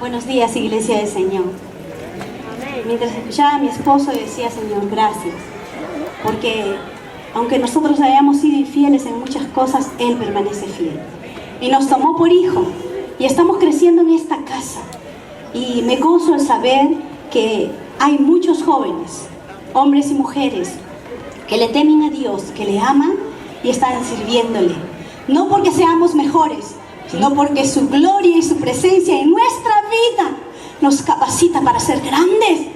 Buenos días, Iglesia del Señor. Mientras escuchaba a mi esposo decía, Señor, gracias, porque aunque nosotros hayamos sido infieles en muchas cosas, Él permanece fiel. Y nos tomó por hijo, y estamos creciendo en esta casa. Y me gozo al saber que hay muchos jóvenes, hombres y mujeres, que le temen a Dios, que le aman y están sirviéndole. No porque seamos mejores, sino porque su gloria y su presencia en nuestra vida nos capacita para ser grandes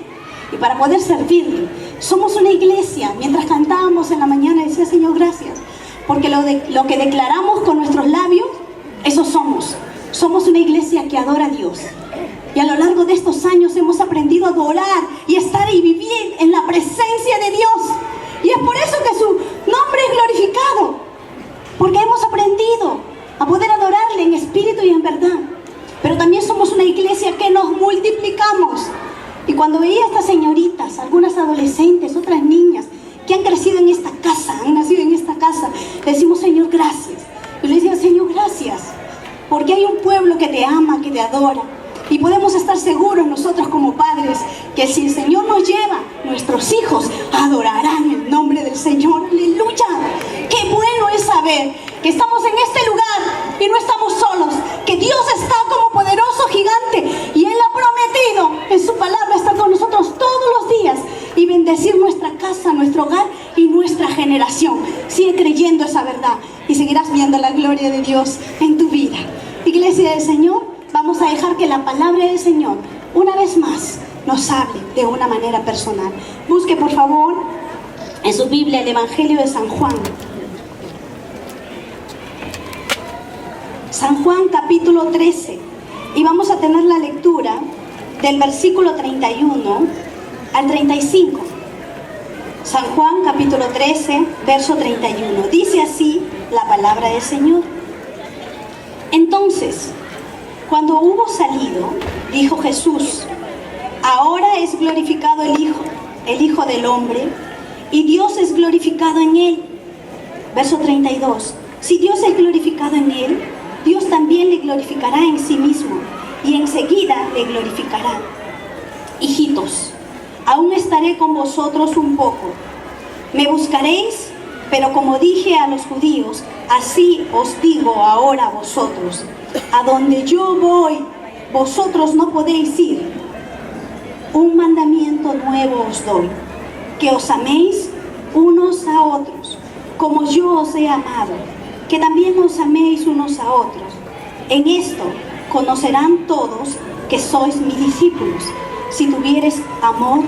y para poder servirle. Somos una iglesia. Mientras cantábamos en la mañana decía, Señor, gracias, porque lo que declaramos con nuestros labios, eso somos. Somos una iglesia que adora a Dios. Y a lo largo de estos años hemos aprendido a adorar y estar y vivir en la presencia de Dios. Y es por eso que su nombre es glorificado, porque hemos aprendido a poder adorarle en espíritu y en verdad. Pero también somos una iglesia que nos multiplicamos. Y cuando veía a estas señoritas, algunas adolescentes, otras niñas, que han crecido en esta casa, han nacido en esta casa, le decimos, Señor, gracias. Y le decía, Señor, gracias, porque hay un pueblo que te ama, que te adora. Y podemos estar seguros nosotros como padres que si el Señor nos lleva, nuestros hijos adorarán el nombre del Señor. ¡Aleluya! ¡Qué bueno es saber que estamos en este lugar y no estamos solos! Que Dios está como poderoso gigante y Él ha prometido en su palabra estar con nosotros todos los días y bendecir nuestra casa, nuestro hogar y nuestra generación. Sigue creyendo esa verdad y seguirás viendo la gloria de Dios en tu vida. Iglesia del Señor, vamos a dejar que la palabra del Señor, una vez más, nos hable de una manera personal. Busque, por favor, en su Biblia el Evangelio de San Juan. San Juan, capítulo 13. Y vamos a tener la lectura del versículo 31 al 35. San Juan, capítulo 13, verso 31. Dice así la palabra del Señor. Entonces, cuando hubo salido, dijo Jesús, ahora es glorificado el Hijo del Hombre, y Dios es glorificado en él. Verso 32. Si Dios es glorificado en él, Dios también le glorificará en sí mismo, y enseguida le glorificará. Hijitos, aún estaré con vosotros un poco. Me buscaréis, pero como dije a los judíos, así os digo ahora a vosotros. A donde yo voy, vosotros no podéis ir. Un mandamiento nuevo os doy, que os améis unos a otros, como yo os he amado, que también os améis unos a otros. En esto conocerán todos que sois mis discípulos, si tuviereis amor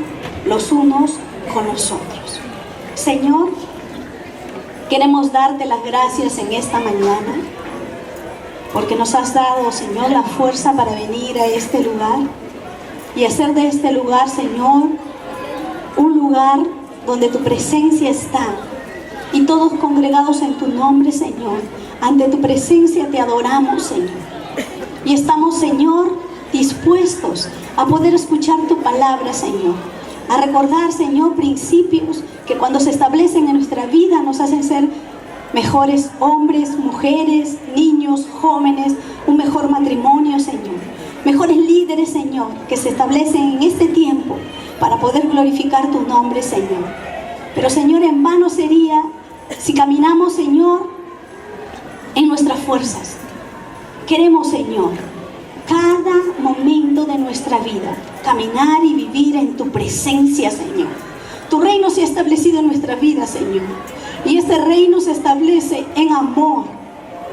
los unos con los otros. Señor, queremos darte las gracias en esta mañana, porque nos has dado, Señor, la fuerza para venir a este lugar y hacer de este lugar, Señor, un lugar donde tu presencia está y todos congregados en tu nombre, Señor. Ante tu presencia te adoramos, Señor. Y estamos, Señor, dispuestos a poder escuchar tu palabra, Señor. A recordar, Señor, principios que cuando se establecen en nuestra vida nos hacen ser mejores hombres, mujeres, niños, jóvenes, un mejor matrimonio, Señor. Mejores líderes, Señor, que se establecen en este tiempo para poder glorificar tu nombre, Señor. Pero, Señor, en vano sería si caminamos, Señor, en nuestras fuerzas. Queremos, Señor, cada momento de nuestra vida caminar y vivir en tu presencia, Señor. Tu reino se ha establecido en nuestra vida, Señor. Y este reino se establece en amor.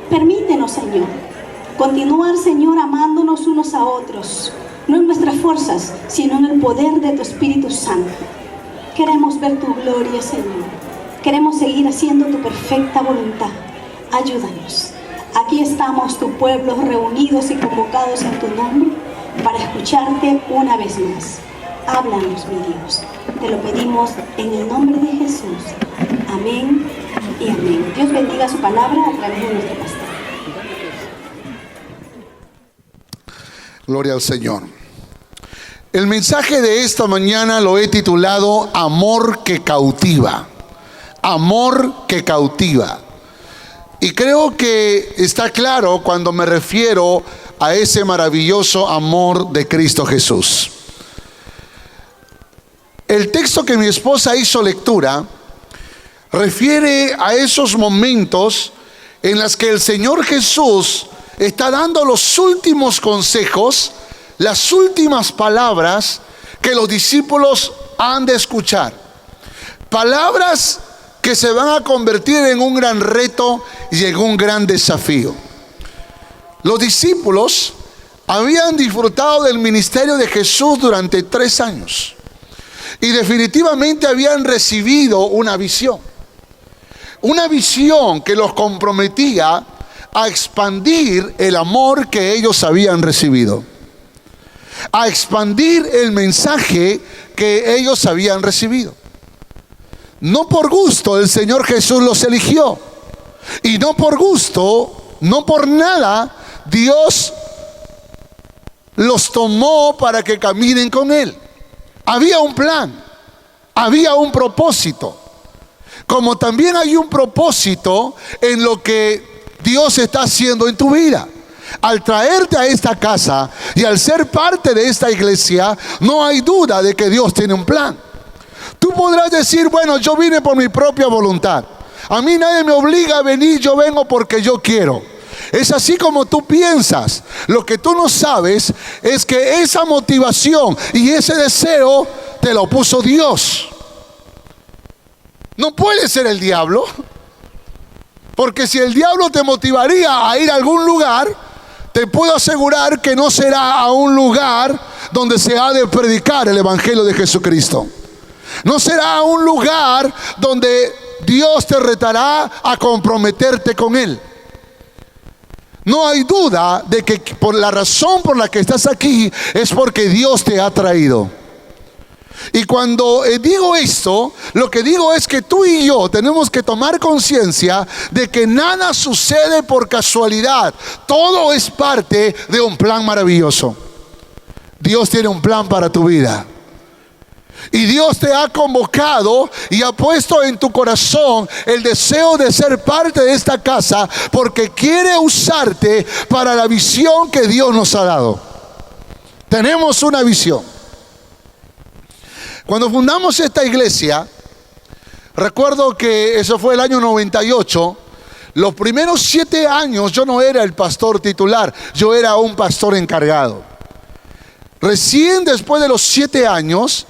Permítenos, Señor, continuar, Señor, amándonos unos a otros. No en nuestras fuerzas, sino en el poder de tu Espíritu Santo. Queremos ver tu gloria, Señor. Queremos seguir haciendo tu perfecta voluntad. Ayúdanos. Aquí estamos, tu pueblo, reunidos y convocados en tu nombre para escucharte una vez más. Háblanos, mi Dios. Te lo pedimos en el nombre de Jesús. Amén y amén. Dios bendiga su palabra a través de nuestro pastor. Gloria al Señor. El mensaje de esta mañana lo he titulado Amor que cautiva. Amor que cautiva. Y creo que está claro cuando me refiero a ese maravilloso amor de Cristo Jesús. El texto que mi esposa hizo lectura refiere a esos momentos en los que el Señor Jesús está dando los últimos consejos, las últimas palabras que los discípulos han de escuchar. Palabras que se van a convertir en un gran reto y en un gran desafío. Los discípulos habían disfrutado del ministerio de Jesús durante 3 años y definitivamente habían recibido una visión que los comprometía a expandir el amor que ellos habían recibido, a expandir el mensaje que ellos habían recibido. No por gusto el Señor Jesús los eligió, y no por gusto, no por nada Dios los tomó para que caminen con Él. Había un plan, había un propósito, como también hay un propósito en lo que Dios está haciendo en tu vida. Al traerte a esta casa y al ser parte de esta iglesia, no hay duda de que Dios tiene un plan. Tú podrás decir, bueno, yo vine por mi propia voluntad. A mí nadie me obliga a venir, yo vengo porque yo quiero. Es así como tú piensas. Lo que tú no sabes es que esa motivación y ese deseo te lo puso Dios. No puede ser el diablo. Porque si el diablo te motivaría a ir a algún lugar, te puedo asegurar que no será a un lugar donde se ha de predicar el evangelio de Jesucristo. No será un lugar donde Dios te retará a comprometerte con Él. No hay duda de que por la razón por la que estás aquí es porque Dios te ha traído. Y cuando digo esto, lo que digo es que tú y yo tenemos que tomar conciencia de que nada sucede por casualidad. Todo es parte de un plan maravilloso. Dios tiene un plan para tu vida. Y Dios te ha convocado y ha puesto en tu corazón el deseo de ser parte de esta casa, porque quiere usarte para la visión que Dios nos ha dado. Tenemos una visión. Cuando fundamos esta iglesia, recuerdo que eso fue el año 98. Los primeros 7 años yo no era el pastor titular, yo era un pastor encargado. Recién después de los 7 años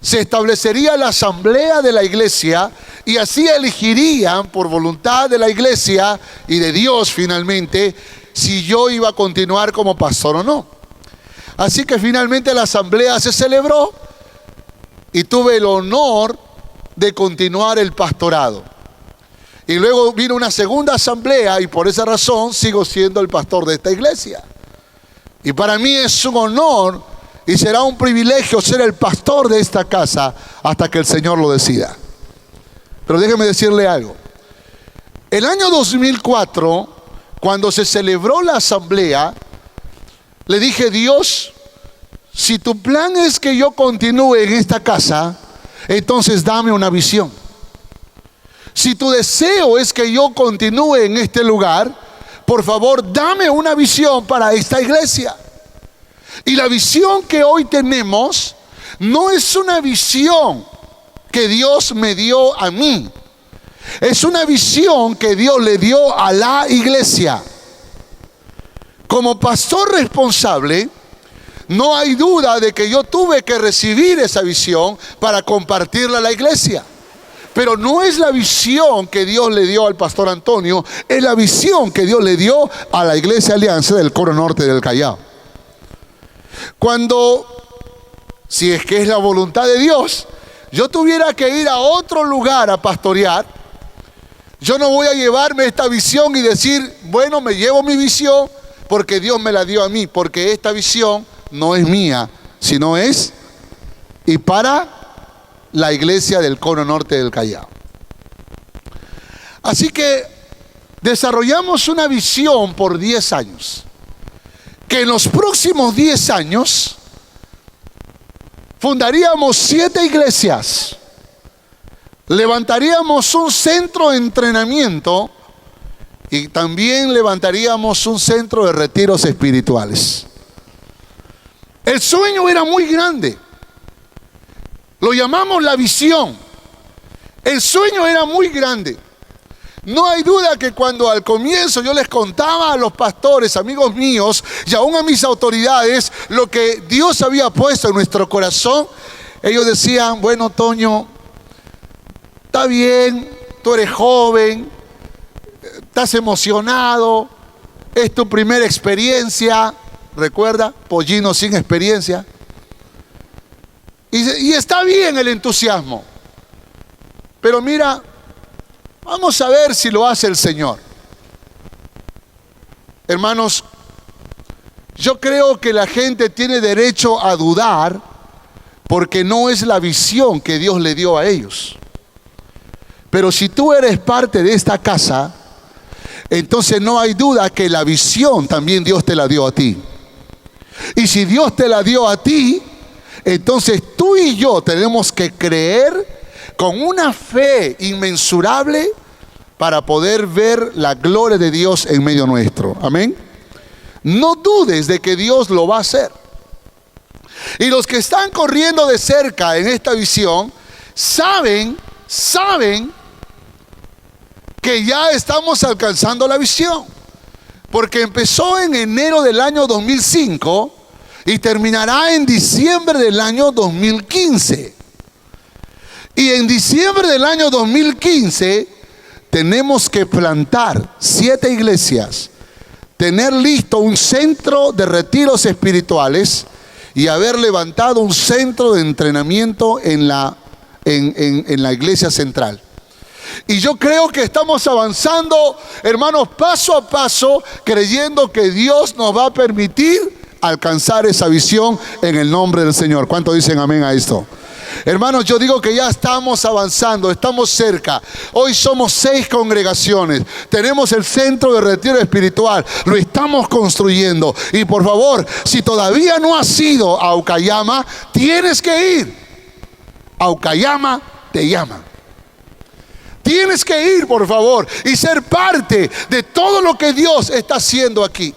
se establecería la asamblea de la iglesia y así elegirían por voluntad de la iglesia y de Dios finalmente si yo iba a continuar como pastor o no. Así que finalmente la asamblea se celebró y tuve el honor de continuar el pastorado. Y luego vino una segunda asamblea y por esa razón sigo siendo el pastor de esta iglesia. Y para mí es un honor y será un privilegio ser el pastor de esta casa hasta que el Señor lo decida. Pero déjeme decirle algo. El año 2004, cuando se celebró la asamblea, le dije, Dios, si tu plan es que yo continúe en esta casa, entonces dame una visión. Si tu deseo es que yo continúe en este lugar, por favor, dame una visión para esta iglesia. Y la visión que hoy tenemos no es una visión que Dios me dio a mí. Es una visión que Dios le dio a la iglesia. Como pastor responsable, no hay duda de que yo tuve que recibir esa visión para compartirla a la iglesia. Pero no es la visión que Dios le dio al pastor Antonio, es la visión que Dios le dio a la Iglesia Alianza del Cono Norte del Callao. Cuando, si es que es la voluntad de Dios, yo tuviera que ir a otro lugar a pastorear, yo no voy a llevarme esta visión y decir, bueno, me llevo mi visión porque Dios me la dio a mí, porque esta visión no es mía, sino es y para la iglesia del Cono Norte del Callao. Así que desarrollamos una visión por 10 años, que en los próximos 10 años fundaríamos 7 Y también levantaríamos un centro de retiros espirituales. El sueño era muy grande. Lo llamamos la visión. El sueño era muy grande. No hay duda que cuando al comienzo yo les contaba a los pastores, amigos míos, y aún a mis autoridades, lo que Dios había puesto en nuestro corazón, ellos decían, bueno, Toño, está bien, tú eres joven, estás emocionado, es tu primera experiencia, recuerda, pollino sin experiencia, y está bien el entusiasmo, pero mira, vamos a ver si lo hace el Señor. Hermanos, yo creo que la gente tiene derecho a dudar porque no es la visión que Dios le dio a ellos. Pero si tú eres parte de esta casa, entonces no hay duda que la visión también Dios te la dio a ti. Y si Dios te la dio a ti, entonces tú y yo tenemos que creer con una fe inmensurable para poder ver la gloria de Dios en medio nuestro. Amén. No dudes de que Dios lo va a hacer. Y los que están corriendo de cerca en esta visión saben que ya estamos alcanzando la visión, porque empezó en enero del año 2005 y terminará en diciembre del año 2015. Y en diciembre del año 2015 tenemos que plantar 7 iglesias, tener listo un centro de retiros espirituales y haber levantado un centro de entrenamiento en la iglesia central. Y yo creo que estamos avanzando, hermanos, paso a paso, creyendo que Dios nos va a permitir alcanzar esa visión en el nombre del Señor. ¿Cuántos dicen amén a esto? Hermanos, yo digo que ya estamos avanzando, estamos cerca. Hoy somos 6 congregaciones. Tenemos el centro de retiro espiritual. Lo estamos construyendo. Y por favor, si todavía no has ido a Ucayama, tienes que ir. A Ucayama te llama. Tienes que ir, por favor, y ser parte de todo lo que Dios está haciendo aquí.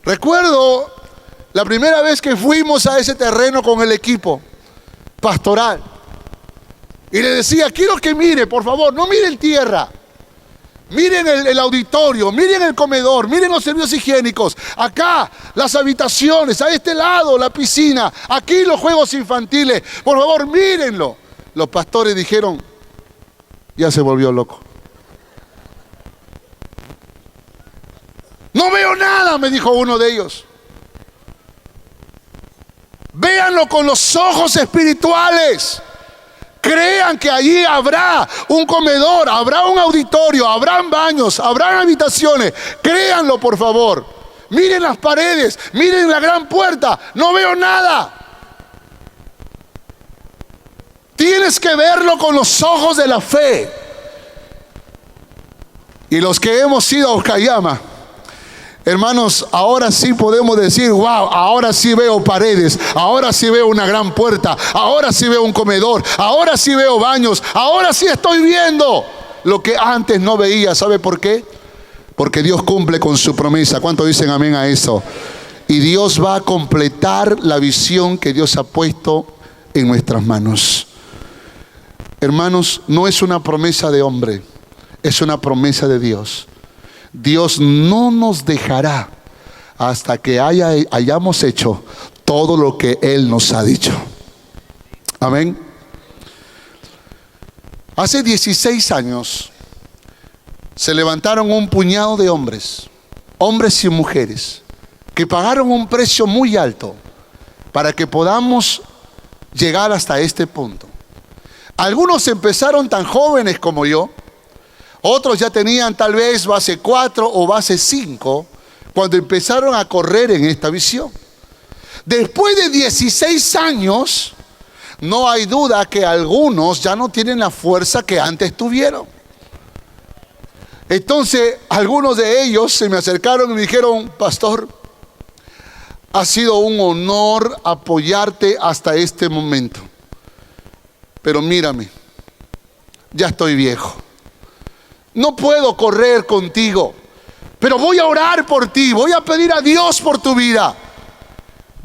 Recuerdo la primera vez que fuimos a ese terreno con el equipo pastoral. Y le decía, quiero que mire, por favor, no miren tierra. Miren el auditorio, miren el comedor, miren los servicios higiénicos. Acá las habitaciones, a este lado la piscina, aquí los juegos infantiles. Por favor, mírenlo. Los pastores dijeron, ya se volvió loco. No veo nada, me dijo uno de ellos. Véanlo con los ojos espirituales. Crean que allí habrá un comedor, habrá un auditorio, habrán baños, habrán habitaciones. Créanlo, por favor. Miren las paredes, miren la gran puerta. No veo nada. Tienes que verlo con los ojos de la fe. Y los que hemos ido a Ucayama, hermanos, ahora sí podemos decir, wow, ahora sí veo paredes, ahora sí veo una gran puerta, ahora sí veo un comedor, ahora sí veo baños, ahora sí estoy viendo lo que antes no veía. ¿Sabe por qué? Porque Dios cumple con su promesa. ¿Cuántos dicen amén a eso? Y Dios va a completar la visión que Dios ha puesto en nuestras manos. Hermanos, no es una promesa de hombre, es una promesa de Dios. Dios no nos dejará hasta que hayamos hecho todo lo que Él nos ha dicho. Amén. Hace 16 años se levantaron un puñado de hombres y mujeres, que pagaron un precio muy alto para que podamos llegar hasta este punto. Algunos empezaron tan jóvenes como yo. Otros ya tenían tal vez base 4 o base 5 cuando empezaron a correr en esta visión. Después de 16 años, no hay duda que algunos ya no tienen la fuerza que antes tuvieron. Entonces, algunos de ellos se me acercaron y me dijeron, pastor, ha sido un honor apoyarte hasta este momento. Pero mírame, ya estoy viejo. no puedo correr contigo, pero voy a orar por ti, voy a pedir a Dios por tu vida.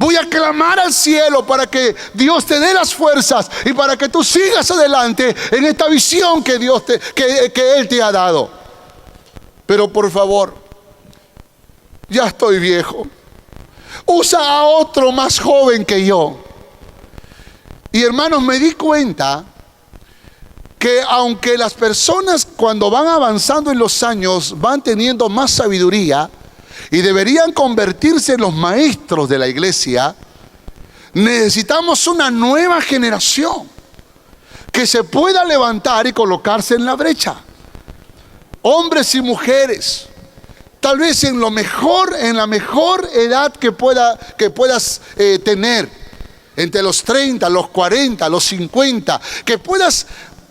Voy a clamar al cielo para que Dios te dé las fuerzas y para que tú sigas adelante en esta visión que Él te ha dado. Pero por favor, ya estoy viejo. Usa a otro más joven que yo. Y hermanos, me di cuenta que aunque las personas cuando van avanzando en los años van teniendo más sabiduría y deberían convertirse en los maestros de la iglesia, necesitamos una nueva generación que se pueda levantar y colocarse en la brecha. Hombres y mujeres, tal vez en la mejor edad que puedas tener, entre los 30, los 40, los 50, que puedas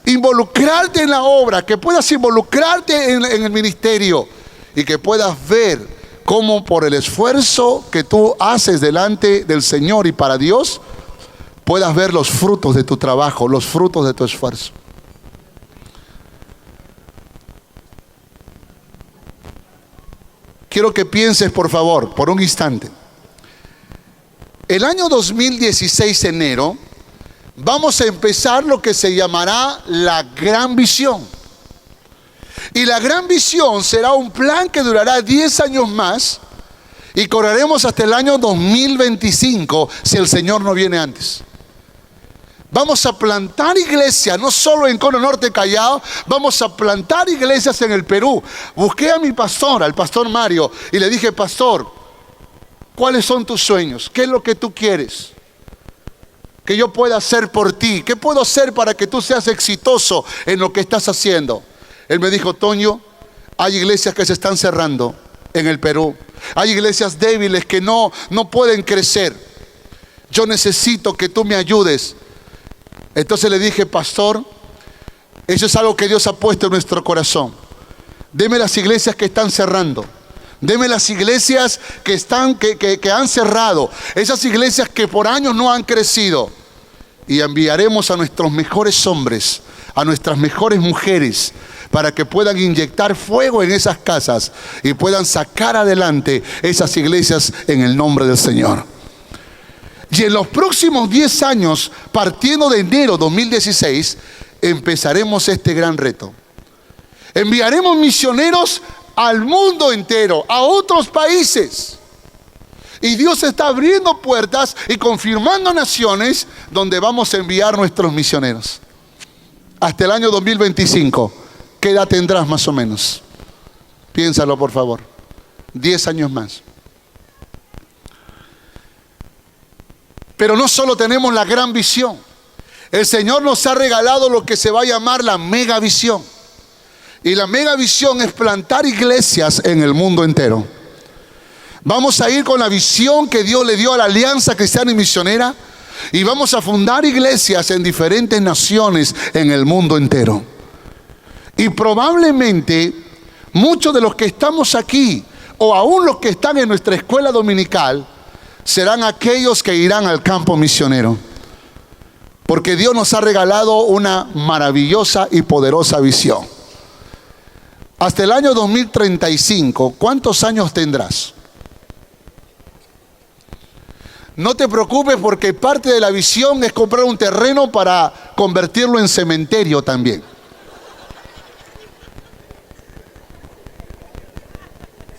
involucrarte en la obra, que puedas involucrarte en el ministerio y que puedas ver cómo por el esfuerzo que tú haces delante del Señor y para Dios, puedas ver los frutos de tu trabajo, los frutos de tu esfuerzo. Quiero que pienses, por favor, por un instante. El año 2016, enero, vamos a empezar lo que se llamará la Gran Visión. Y la Gran Visión será un plan que durará 10 años más y correremos hasta el año 2025 si el Señor no viene antes. Vamos a plantar iglesias, no solo en Cono Norte, Callao, vamos a plantar iglesias en el Perú. Busqué a mi pastor, al pastor Mario, y le dije: pastor, ¿cuáles son tus sueños? ¿Qué es lo que tú quieres que yo pueda hacer por ti? ¿Qué puedo hacer para que tú seas exitoso en lo que estás haciendo? Él me dijo: Toño, hay iglesias que se están cerrando en el Perú. Hay iglesias débiles que no pueden crecer. Yo necesito que tú me ayudes. Entonces le dije: pastor, eso es algo que Dios ha puesto en nuestro corazón. Deme las iglesias que están cerrando. Deme las iglesias que han cerrado. Esas iglesias que por años no han crecido. Y enviaremos a nuestros mejores hombres, a nuestras mejores mujeres, para que puedan inyectar fuego en esas casas y puedan sacar adelante esas iglesias en el nombre del Señor. Y en los próximos 10 años, partiendo de enero 2016, empezaremos este gran reto. Enviaremos misioneros al mundo entero, a otros países. Y Dios está abriendo puertas y confirmando naciones donde vamos a enviar nuestros misioneros. Hasta el año 2025, ¿qué edad tendrás más o menos? Piénsalo, por favor. 10 años más. Pero no solo tenemos la gran visión. El Señor nos ha regalado lo que se va a llamar la mega visión. Y la mega visión es plantar iglesias en el mundo entero. Vamos a ir con la visión que Dios le dio a la Alianza Cristiana y Misionera. Y vamos a fundar iglesias en diferentes naciones en el mundo entero. Y probablemente muchos de los que estamos aquí, o aún los que están en nuestra escuela dominical, serán aquellos que irán al campo misionero. Porque Dios nos ha regalado una maravillosa y poderosa visión. Hasta el año 2035, ¿cuántos años tendrás? No te preocupes, porque parte de la visión es comprar un terreno para convertirlo en cementerio también.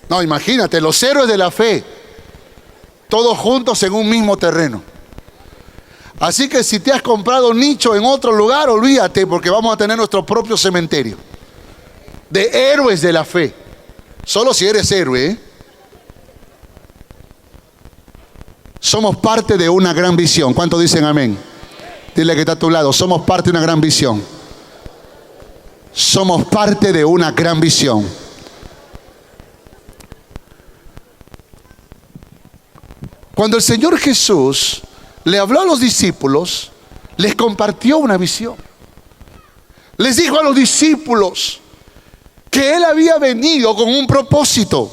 No, imagínate, los héroes de la fe, todos juntos en un mismo terreno. Así que si te has comprado nicho en otro lugar, olvídate, porque vamos a tener nuestro propio cementerio de héroes de la fe. Solo si eres héroe, ¿eh? Somos parte de una gran visión. ¿Cuántos dicen amén? Dile que está a tu lado: somos parte de una gran visión. Somos parte de una gran visión. Cuando el Señor Jesús le habló a los discípulos, les compartió una visión. Les dijo a los discípulos que Él había venido con un propósito,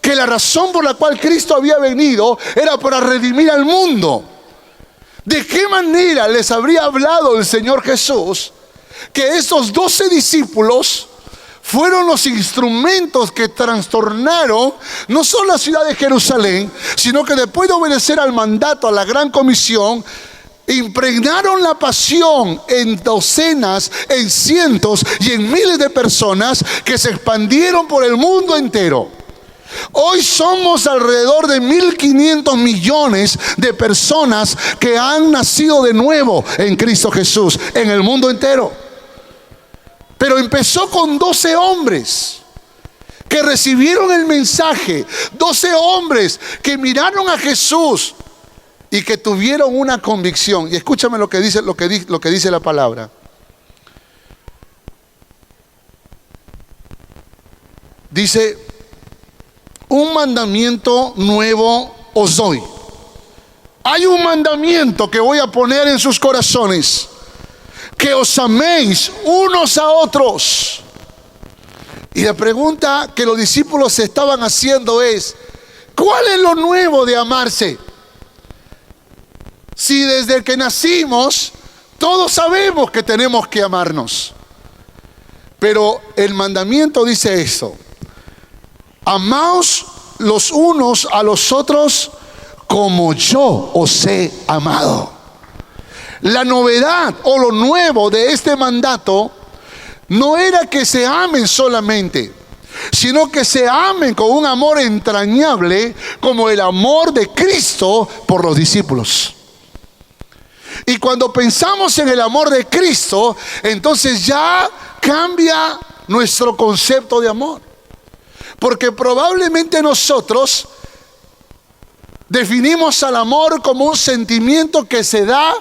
que la razón por la cual Cristo había venido era para redimir al mundo. ¿De qué manera les habría hablado el Señor Jesús que esos 12 discípulos fueron los instrumentos que trastornaron no solo la ciudad de Jerusalén, sino que después de obedecer al mandato, a la gran comisión, impregnaron la pasión en docenas, en cientos y en miles de personas que se expandieron por el mundo entero. Hoy somos alrededor de 1.500 millones de personas que han nacido de nuevo en Cristo Jesús en el mundo entero. Pero empezó con 12 hombres que recibieron el mensaje, 12 hombres que miraron a Jesús y que tuvieron una convicción. Y escúchame lo que dice la palabra. Dice: un mandamiento nuevo os doy. Hay un mandamiento que voy a poner en sus corazones: que os améis unos a otros. Y la pregunta que los discípulos se estaban haciendo es: ¿cuál es lo nuevo de amarse? Si desde que nacimos todos sabemos que tenemos que amarnos. Pero el mandamiento dice esto: amaos los unos a los otros como yo os he amado. La novedad o lo nuevo de este mandato no era que se amen solamente, sino que se amen con un amor entrañable como el amor de Cristo por los discípulos. Y cuando pensamos en el amor de Cristo, entonces ya cambia nuestro concepto de amor. Porque probablemente nosotros definimos al amor como un sentimiento que se da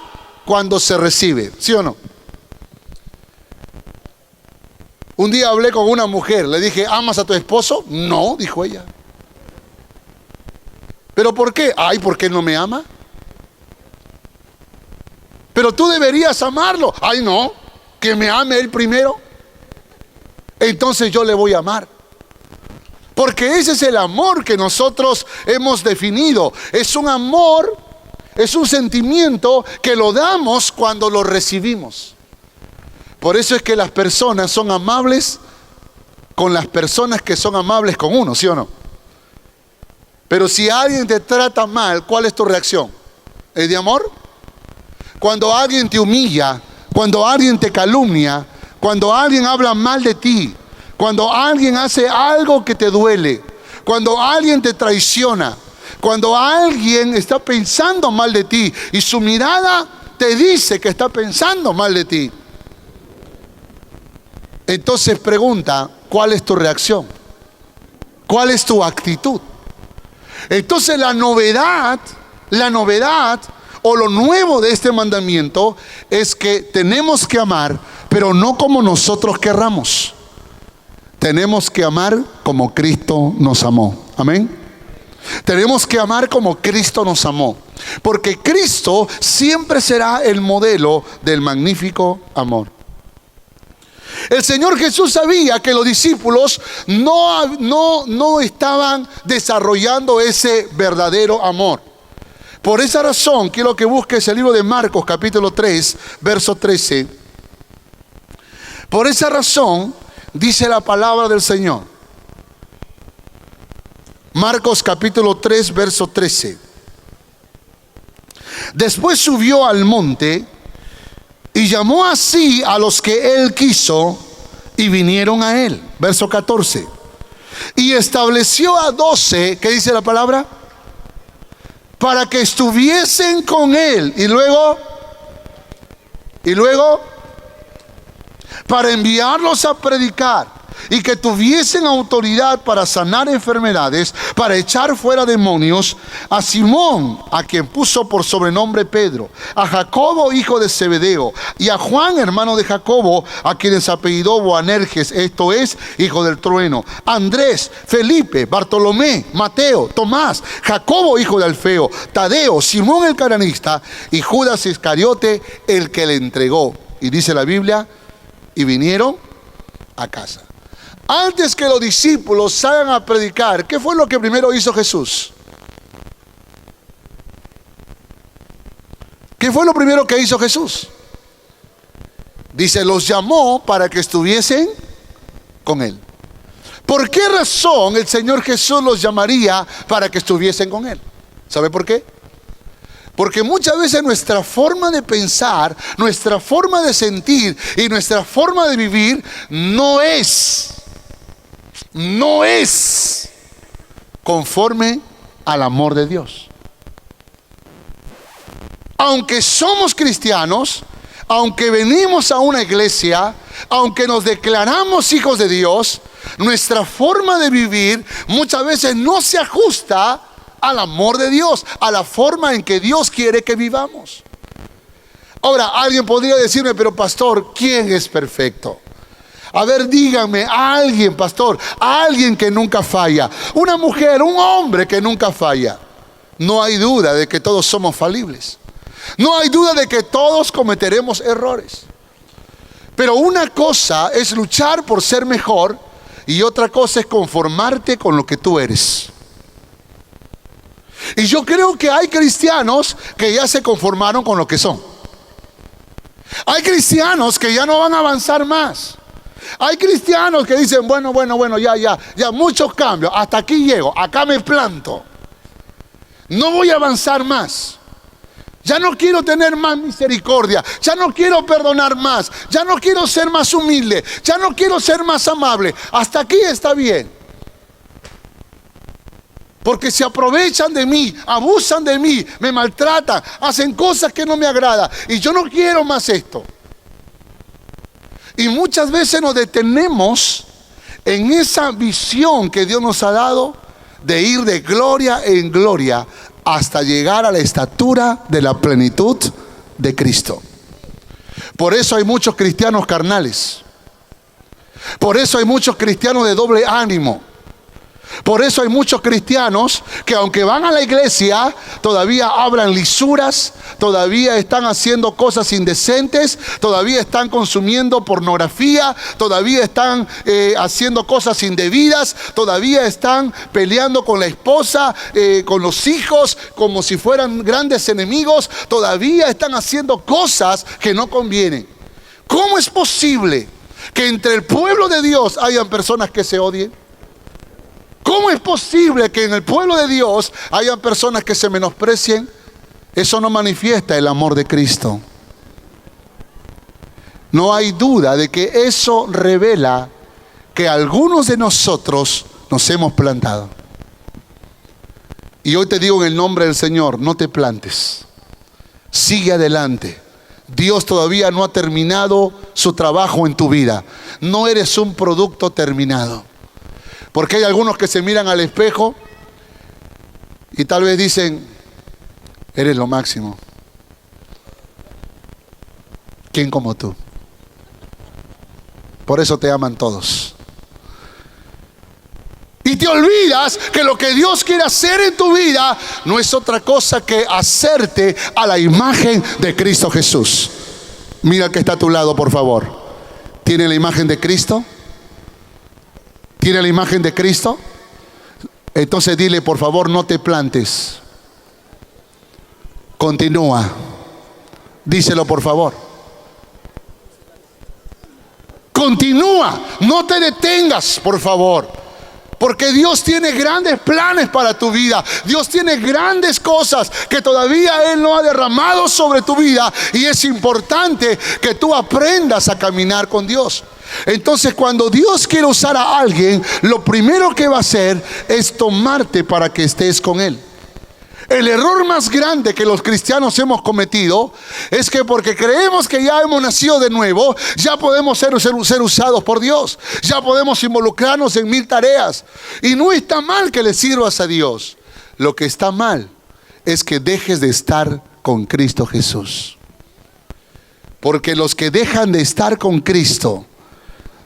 cuando se recibe, ¿sí o no? Un día hablé con una mujer, le dije: ¿amas a tu esposo? No, dijo ella. ¿Pero por qué? Ay, ¿por qué no me ama? Pero tú deberías amarlo. Ay, no, que me ame él primero, entonces yo le voy a amar. Porque ese es el amor que nosotros hemos definido. Es un amor, es un sentimiento que lo damos cuando lo recibimos. Por eso es que las personas son amables con las personas que son amables con uno, ¿sí o no? Pero si alguien te trata mal, ¿cuál es tu reacción? ¿Es de amor? Cuando alguien te humilla, cuando alguien te calumnia, cuando alguien habla mal de ti, cuando alguien hace algo que te duele, cuando alguien te traiciona, cuando alguien está pensando mal de ti y su mirada te dice que está pensando mal de ti, entonces pregunta: ¿cuál es tu reacción? ¿Cuál es tu actitud? Entonces la novedad o lo nuevo de este mandamiento es que tenemos que amar, pero no como nosotros querramos. Tenemos que amar como Cristo nos amó. Amén. Tenemos que amar como Cristo nos amó, porque Cristo siempre será el modelo del magnífico amor. El Señor Jesús sabía que los discípulos no estaban desarrollando ese verdadero amor. Por esa razón quiero que busques el libro de Marcos capítulo 3 verso 13. Por esa razón dice la palabra del Señor. Marcos capítulo 3 verso 13. Después subió al monte y llamó así a los que él quiso y vinieron a él. Verso 14. Y estableció a 12, ¿qué dice la palabra? Para que estuviesen con él. Y luego, para enviarlos a predicar y que tuviesen autoridad para sanar enfermedades, para echar fuera demonios, a Simón, a quien puso por sobrenombre Pedro, a Jacobo hijo de Zebedeo y a Juan hermano de Jacobo, a quienes apellidó Boanerges, esto es, hijo del trueno, Andrés, Felipe, Bartolomé, Mateo, Tomás, Jacobo hijo de Alfeo, Tadeo, Simón el cananista y Judas Iscariote, el que le entregó. Y dice la Biblia: y vinieron a casa. Antes que los discípulos salgan a predicar, ¿qué fue lo que primero hizo Jesús? ¿Qué fue lo primero que hizo Jesús? Dice: los llamó para que estuviesen con Él. ¿Por qué razón el Señor Jesús los llamaría para que estuviesen con Él? ¿Sabe por qué? Porque muchas veces nuestra forma de pensar, nuestra forma de sentir y nuestra forma de vivir no es conforme al amor de Dios. Aunque somos cristianos, aunque venimos a una iglesia, aunque nos declaramos hijos de Dios, nuestra forma de vivir muchas veces no se ajusta al amor de Dios, a la forma en que Dios quiere que vivamos. Ahora, alguien podría decirme, pero pastor, ¿quién es perfecto? A ver, dígame, a alguien, pastor, a alguien que nunca falla, una mujer, un hombre que nunca falla. No hay duda de que todos somos falibles. No hay duda de que todos cometeremos errores. Pero una cosa es luchar por ser mejor y otra cosa es conformarte con lo que tú eres. Y yo creo que hay cristianos que ya se conformaron con lo que son. Hay cristianos que ya no van a avanzar más. Hay cristianos que dicen, bueno, ya, muchos cambios, hasta aquí llego, acá me planto. No voy a avanzar más. Ya no quiero tener más misericordia, ya no quiero perdonar más, ya no quiero ser más humilde, ya no quiero ser más amable. Hasta aquí está bien. Porque se aprovechan de mí, abusan de mí, me maltratan, hacen cosas que no me agradan y yo no quiero más esto. Y muchas veces nos detenemos en esa visión que Dios nos ha dado de ir de gloria en gloria hasta llegar a la estatura de la plenitud de Cristo. Por eso hay muchos cristianos carnales. Por eso hay muchos cristianos de doble ánimo. Por eso hay muchos cristianos que aunque van a la iglesia, todavía hablan lisuras, todavía están haciendo cosas indecentes, todavía están consumiendo pornografía, todavía están haciendo cosas indebidas, todavía están peleando con la esposa, con los hijos, como si fueran grandes enemigos, todavía están haciendo cosas que no convienen. ¿Cómo es posible que entre el pueblo de Dios hayan personas que se odien? ¿Cómo es posible que en el pueblo de Dios hayan personas que se menosprecien? Eso no manifiesta el amor de Cristo. No hay duda de que eso revela que algunos de nosotros nos hemos plantado. Y hoy te digo en el nombre del Señor, no te plantes. Sigue adelante. Dios todavía no ha terminado su trabajo en tu vida. No eres un producto terminado. Porque hay algunos que se miran al espejo y tal vez dicen, eres lo máximo. ¿Quién como tú? Por eso te aman todos. Y te olvidas que lo que Dios quiere hacer en tu vida no es otra cosa que hacerte a la imagen de Cristo Jesús. Mira el que está a tu lado, por favor. ¿Tiene la imagen de Cristo? ¿Tiene la imagen de Cristo? Entonces dile, por favor, no te plantes. Continúa. Díselo, por favor. Continúa. No te detengas, por favor. Porque Dios tiene grandes planes para tu vida. Dios tiene grandes cosas que todavía Él no ha derramado sobre tu vida. Y es importante que tú aprendas a caminar con Dios. Entonces, cuando Dios quiere usar a alguien, lo primero que va a hacer es tomarte para que estés con Él. El error más grande que los cristianos hemos cometido es que porque creemos que ya hemos nacido de nuevo, ya podemos ser usados por Dios, ya podemos involucrarnos en 1000 tareas. Y no está mal que le sirvas a Dios. Lo que está mal es que dejes de estar con Cristo Jesús. Porque los que dejan de estar con Cristo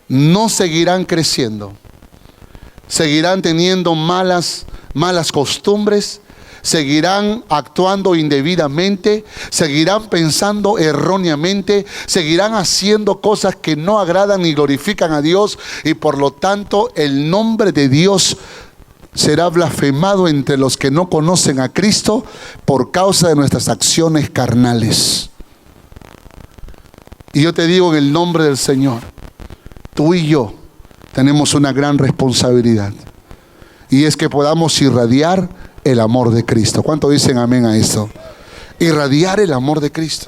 no seguirán creciendo, seguirán teniendo malas costumbres, seguirán actuando indebidamente, seguirán pensando erróneamente, seguirán haciendo cosas que no agradan ni glorifican a Dios, y por lo tanto el nombre de Dios será blasfemado entre los que no conocen a Cristo por causa de nuestras acciones carnales. Y yo te digo en el nombre del Señor, tú y yo tenemos una gran responsabilidad. Y es que podamos irradiar el amor de Cristo. ¿Cuánto dicen amén a esto? Irradiar el amor de Cristo.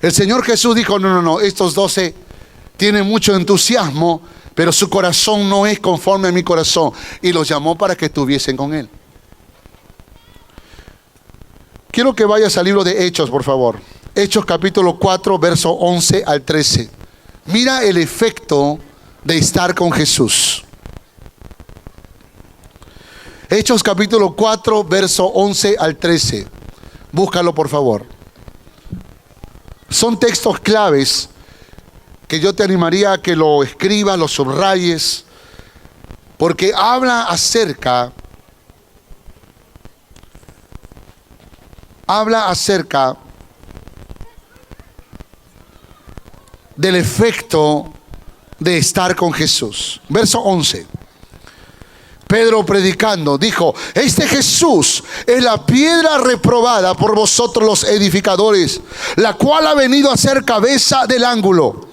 El Señor Jesús dijo, no, estos 12 tienen mucho entusiasmo, pero su corazón no es conforme a mi corazón. Y los llamó para que estuviesen con Él. Quiero que vayas al libro de Hechos, por favor. Hechos capítulo 4, verso 11 al 13. Mira el efecto de estar con Jesús. Hechos capítulo 4, verso 11 al 13. Búscalo, por favor. Son textos claves que yo te animaría a que lo escribas, lo subrayes, porque habla acerca del efecto de estar con Jesús. Verso 11. Pedro, predicando, dijo: este Jesús es la piedra reprobada por vosotros los edificadores, la cual ha venido a ser cabeza del ángulo.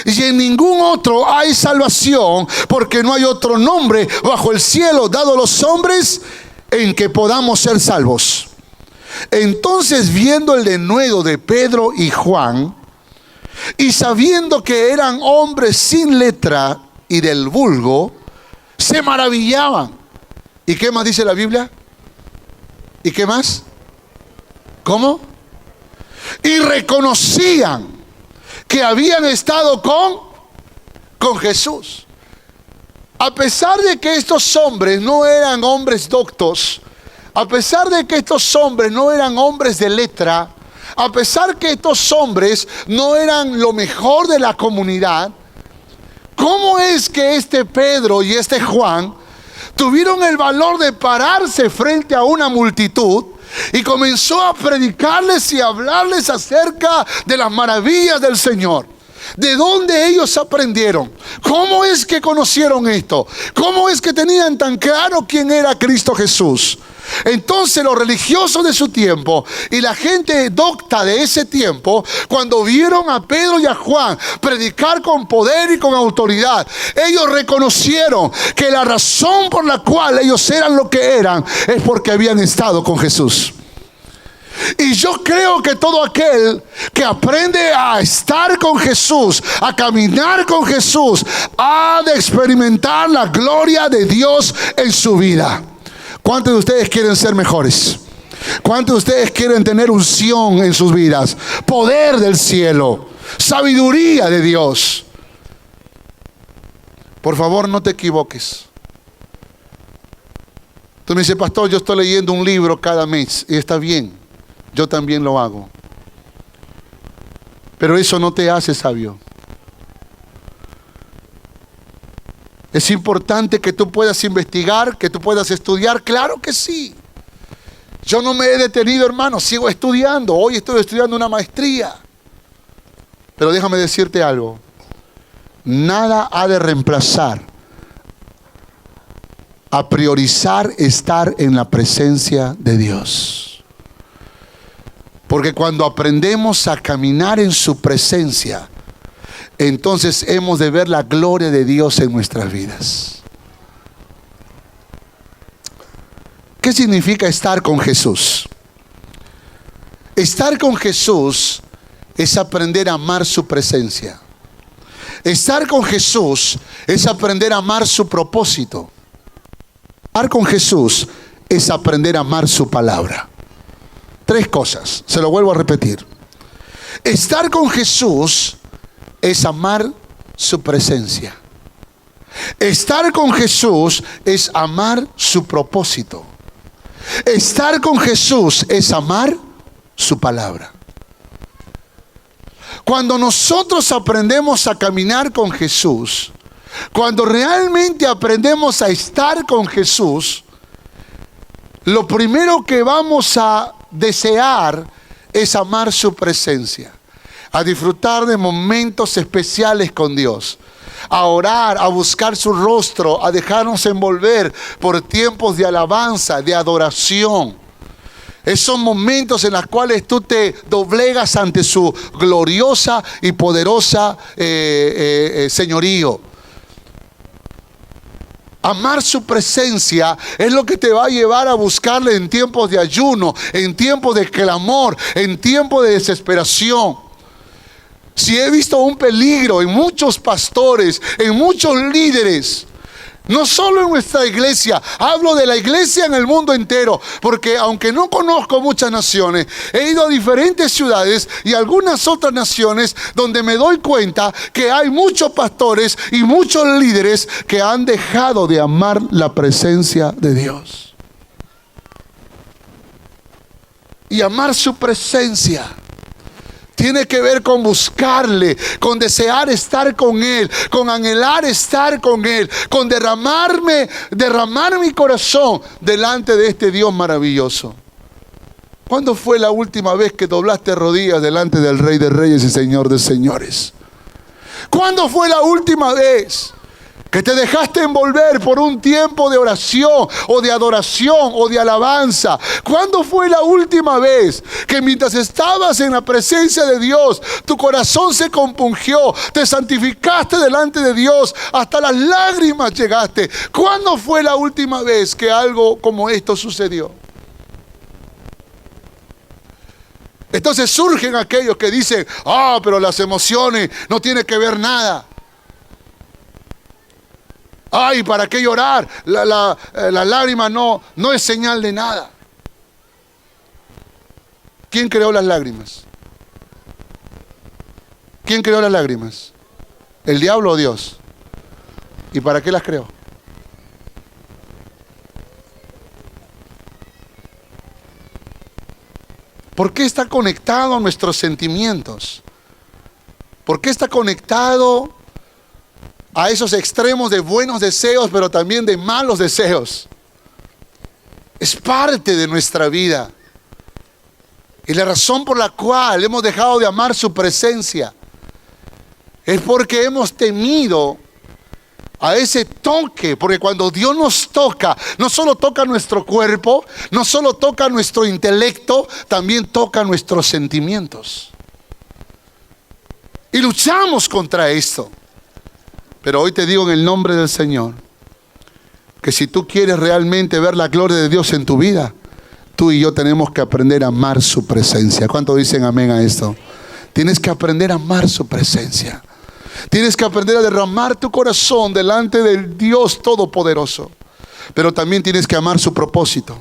Y en ningún otro hay salvación, porque no hay otro nombre bajo el cielo dado a los hombres en que podamos ser salvos. Entonces, viendo el denuedo de Pedro y Juan, y sabiendo que eran hombres sin letra y del vulgo, se maravillaban. ¿Y qué más dice la Biblia? ¿Y qué más? ¿Cómo? Y reconocían que habían estado con Jesús. A pesar de que estos hombres no eran hombres doctos, a pesar de que estos hombres no eran hombres de letra, a pesar que estos hombres no eran lo mejor de la comunidad, ¿cómo es que este Pedro y este Juan tuvieron el valor de pararse frente a una multitud y comenzó a predicarles y a hablarles acerca de las maravillas del Señor? ¿De dónde ellos aprendieron? ¿Cómo es que conocieron esto? ¿Cómo es que tenían tan claro quién era Cristo Jesús? Entonces los religiosos de su tiempo y la gente docta de ese tiempo, cuando vieron a Pedro y a Juan predicar con poder y con autoridad, ellos reconocieron que la razón por la cual ellos eran lo que eran es porque habían estado con Jesús. Y yo creo que todo aquel que aprende a estar con Jesús, a caminar con Jesús, ha de experimentar la gloria de Dios en su vida. ¿Cuántos de ustedes quieren ser mejores? ¿Cuántos de ustedes quieren tener unción en sus vidas? Poder del cielo, sabiduría de Dios. Por favor, no te equivoques. Tú me dices: pastor, yo estoy leyendo un libro cada mes. Y está bien, yo también lo hago. Pero eso no te hace sabio. Es importante que tú puedas investigar, que tú puedas estudiar. Claro que sí. Yo no me he detenido, hermano, sigo estudiando. Hoy estoy estudiando una maestría. Pero déjame decirte algo. Nada ha de reemplazar a priorizar estar en la presencia de Dios. Porque cuando aprendemos a caminar en su presencia, entonces hemos de ver la gloria de Dios en nuestras vidas. ¿Qué significa estar con Jesús? Estar con Jesús es aprender a amar su presencia. Estar con Jesús es aprender a amar su propósito. Estar con Jesús es aprender a amar su palabra. 3 cosas, se lo vuelvo a repetir. Estar con Jesús es amar su presencia. Estar con Jesús es amar su propósito. Estar con Jesús es amar su palabra. Cuando nosotros aprendemos a caminar con Jesús, cuando realmente aprendemos a estar con Jesús, lo primero que vamos a desear es amar su presencia, a disfrutar de momentos especiales con Dios, a orar, a buscar su rostro, a dejarnos envolver por tiempos de alabanza, de adoración. Esos momentos en los cuales tú te doblegas ante su gloriosa y poderosa señorío. Amar su presencia es lo que te va a llevar a buscarle en tiempos de ayuno, en tiempos de clamor, en tiempos de desesperación. Si he visto un peligro en muchos pastores, en muchos líderes, no solo en nuestra iglesia, hablo de la iglesia en el mundo entero, porque aunque no conozco muchas naciones, he ido a diferentes ciudades y algunas otras naciones donde me doy cuenta que hay muchos pastores y muchos líderes que han dejado de amar la presencia de Dios. Y amar su presencia tiene que ver con buscarle, con desear estar con Él, con anhelar estar con Él, con derramar mi corazón delante de este Dios maravilloso. ¿Cuándo fue la última vez que doblaste rodillas delante del Rey de Reyes y Señor de Señores? ¿Cuándo fue la última vez que te dejaste envolver por un tiempo de oración o de adoración o de alabanza? ¿Cuándo fue la última vez que mientras estabas en la presencia de Dios, tu corazón se compungió, te santificaste delante de Dios, hasta las lágrimas llegaste? ¿Cuándo fue la última vez que algo como esto sucedió? Entonces surgen aquellos que dicen: pero las emociones no tienen que ver nada. Ay, ¿para qué llorar? La lágrima no es señal de nada. ¿Quién creó las lágrimas? ¿Quién creó las lágrimas? ¿El diablo o Dios? ¿Y para qué las creó? ¿Por qué está conectado a nuestros sentimientos? ¿Por qué está conectado a esos extremos de buenos deseos, pero también de malos deseos? Es parte de nuestra vida. Y la razón por la cual hemos dejado de amar su presencia es porque hemos temido a ese toque. Porque cuando Dios nos toca, no solo toca nuestro cuerpo, no solo toca nuestro intelecto, también toca nuestros sentimientos. Y luchamos contra esto. Pero hoy te digo en el nombre del Señor, que si tú quieres realmente ver la gloria de Dios en tu vida, tú y yo tenemos que aprender a amar su presencia. ¿Cuántos dicen amén a esto? Tienes que aprender a amar su presencia. Tienes que aprender a derramar tu corazón delante del Dios Todopoderoso. Pero también tienes que amar su propósito.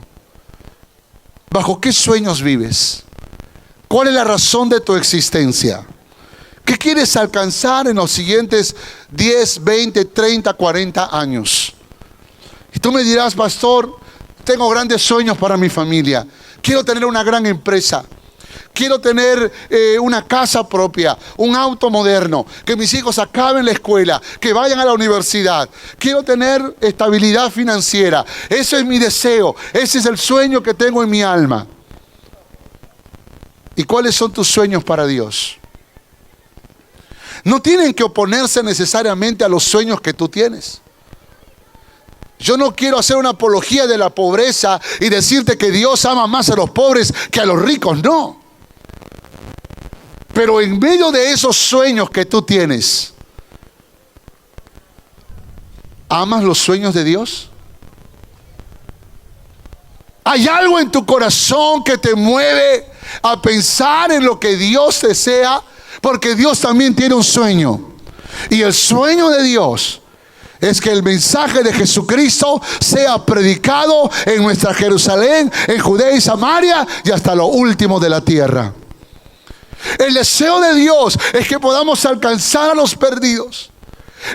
¿Bajo qué sueños vives? ¿Cuál es la razón de tu existencia? ¿Qué quieres alcanzar en los siguientes 10, 20, 30, 40 años? Y tú me dirás: pastor, tengo grandes sueños para mi familia. Quiero tener una gran empresa. Quiero tener una casa propia, un auto moderno, que mis hijos acaben la escuela, que vayan a la universidad. Quiero tener estabilidad financiera. Ese es mi deseo. Ese es el sueño que tengo en mi alma. ¿Y cuáles son tus sueños para Dios? No tienen que oponerse necesariamente a los sueños que tú tienes. Yo no quiero hacer una apología de la pobreza y decirte que Dios ama más a los pobres que a los ricos, no. Pero en medio de esos sueños que tú tienes, ¿amas los sueños de Dios? ¿Hay algo en tu corazón que te mueve a pensar en lo que Dios desea? Porque Dios también tiene un sueño. Y el sueño de Dios es que el mensaje de Jesucristo sea predicado en nuestra Jerusalén, en Judea y Samaria y hasta lo último de la tierra. El deseo de Dios es que podamos alcanzar a los perdidos.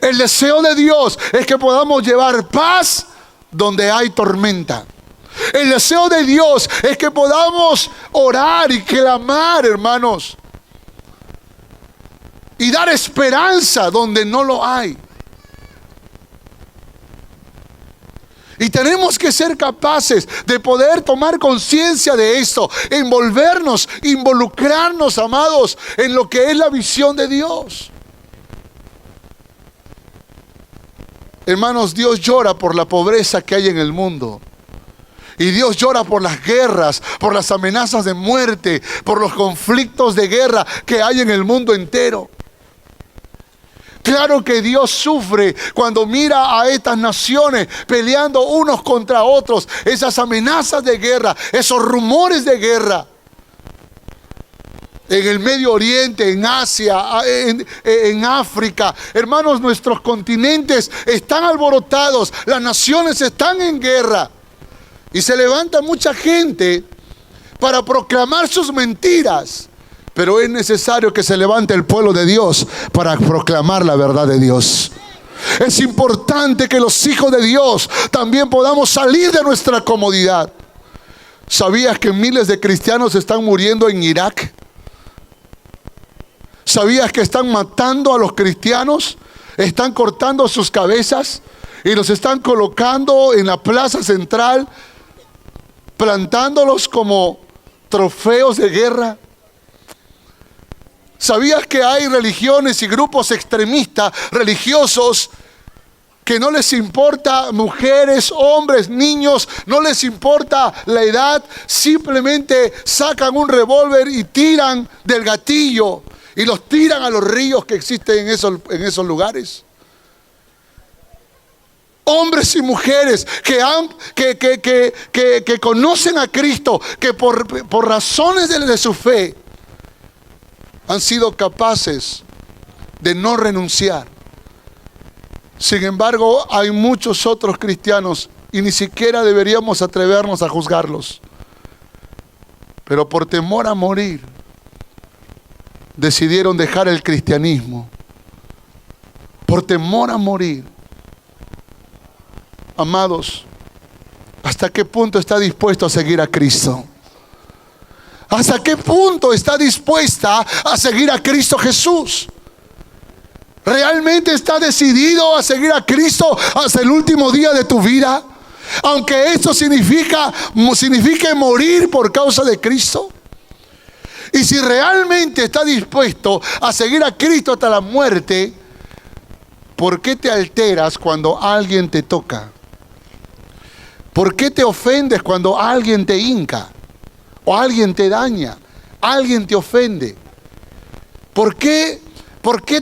El deseo de Dios es que podamos llevar paz donde hay tormenta. El deseo de Dios es que podamos orar y clamar, hermanos, y dar esperanza donde no lo hay. Y tenemos que ser capaces de poder tomar conciencia de esto, envolvernos, involucrarnos, amados, en lo que es la visión de Dios. Hermanos, Dios llora por la pobreza que hay en el mundo. Y Dios llora por las guerras, por las amenazas de muerte, por los conflictos de guerra que hay en el mundo entero. Claro que Dios sufre cuando mira a estas naciones peleando unos contra otros, esas amenazas de guerra, esos rumores de guerra. En el Medio Oriente, en Asia, en África. Hermanos, nuestros continentes están alborotados, las naciones están en guerra. Y se levanta mucha gente para proclamar sus mentiras. Pero es necesario que se levante el pueblo de Dios para proclamar la verdad de Dios. Es importante que los hijos de Dios también podamos salir de nuestra comodidad. ¿Sabías que miles de cristianos están muriendo en Irak? ¿Sabías que están matando a los cristianos? Están cortando sus cabezas y los están colocando en la plaza central, plantándolos como trofeos de guerra. ¿Sabías que hay religiones y grupos extremistas religiosos que no les importa mujeres, hombres, niños, no les importa la edad? Simplemente sacan un revólver y tiran del gatillo y los tiran a los ríos que existen en esos lugares. Hombres y mujeres que conocen a Cristo, que por razones de su fe han sido capaces de no renunciar. Sin embargo, hay muchos otros cristianos y ni siquiera deberíamos atrevernos a juzgarlos. Pero por temor a morir, decidieron dejar el cristianismo. Por temor a morir. Amados, ¿hasta qué punto está dispuesto a seguir a Cristo? ¿Hasta qué punto está dispuesta a seguir a Cristo Jesús? ¿Realmente está decidido a seguir a Cristo hasta el último día de tu vida? Aunque eso signifique morir por causa de Cristo. Y si realmente está dispuesto a seguir a Cristo hasta la muerte, ¿por qué te alteras cuando alguien te toca? ¿Por qué te ofendes cuando alguien te hinca? O alguien te daña, alguien te ofende. ¿Por qué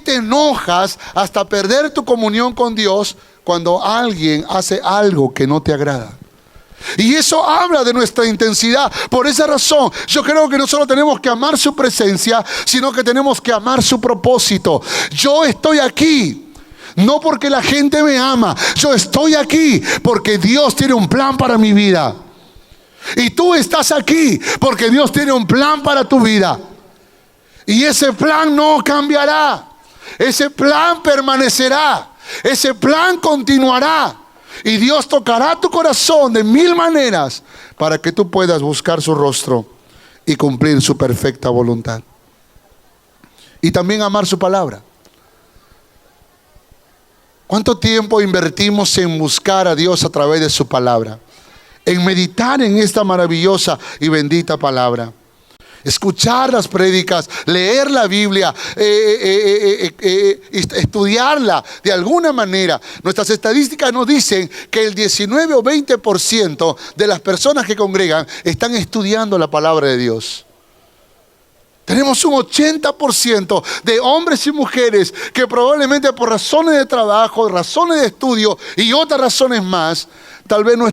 te enojas hasta perder tu comunión con Dios cuando alguien hace algo que no te agrada? Y eso habla de nuestra intensidad. Por esa razón, yo creo que no solo tenemos que amar su presencia, sino que tenemos que amar su propósito. Yo estoy aquí no porque la gente me ama, yo estoy aquí porque Dios tiene un plan para mi vida. Y tú estás aquí porque Dios tiene un plan para tu vida. Y ese plan no cambiará. Ese plan permanecerá. Ese plan continuará. Y Dios tocará tu corazón de mil maneras para que tú puedas buscar su rostro y cumplir su perfecta voluntad. Y también amar su palabra. ¿Cuánto tiempo invertimos en buscar a Dios a través de su palabra? En meditar en esta maravillosa y bendita palabra. Escuchar las prédicas, leer la Biblia, estudiarla de alguna manera. Nuestras estadísticas nos dicen que el 19 o 20% de las personas que congregan están estudiando la palabra de Dios. Tenemos un 80% de hombres y mujeres que probablemente por razones de trabajo, razones de estudio y otras razones más, tal vez no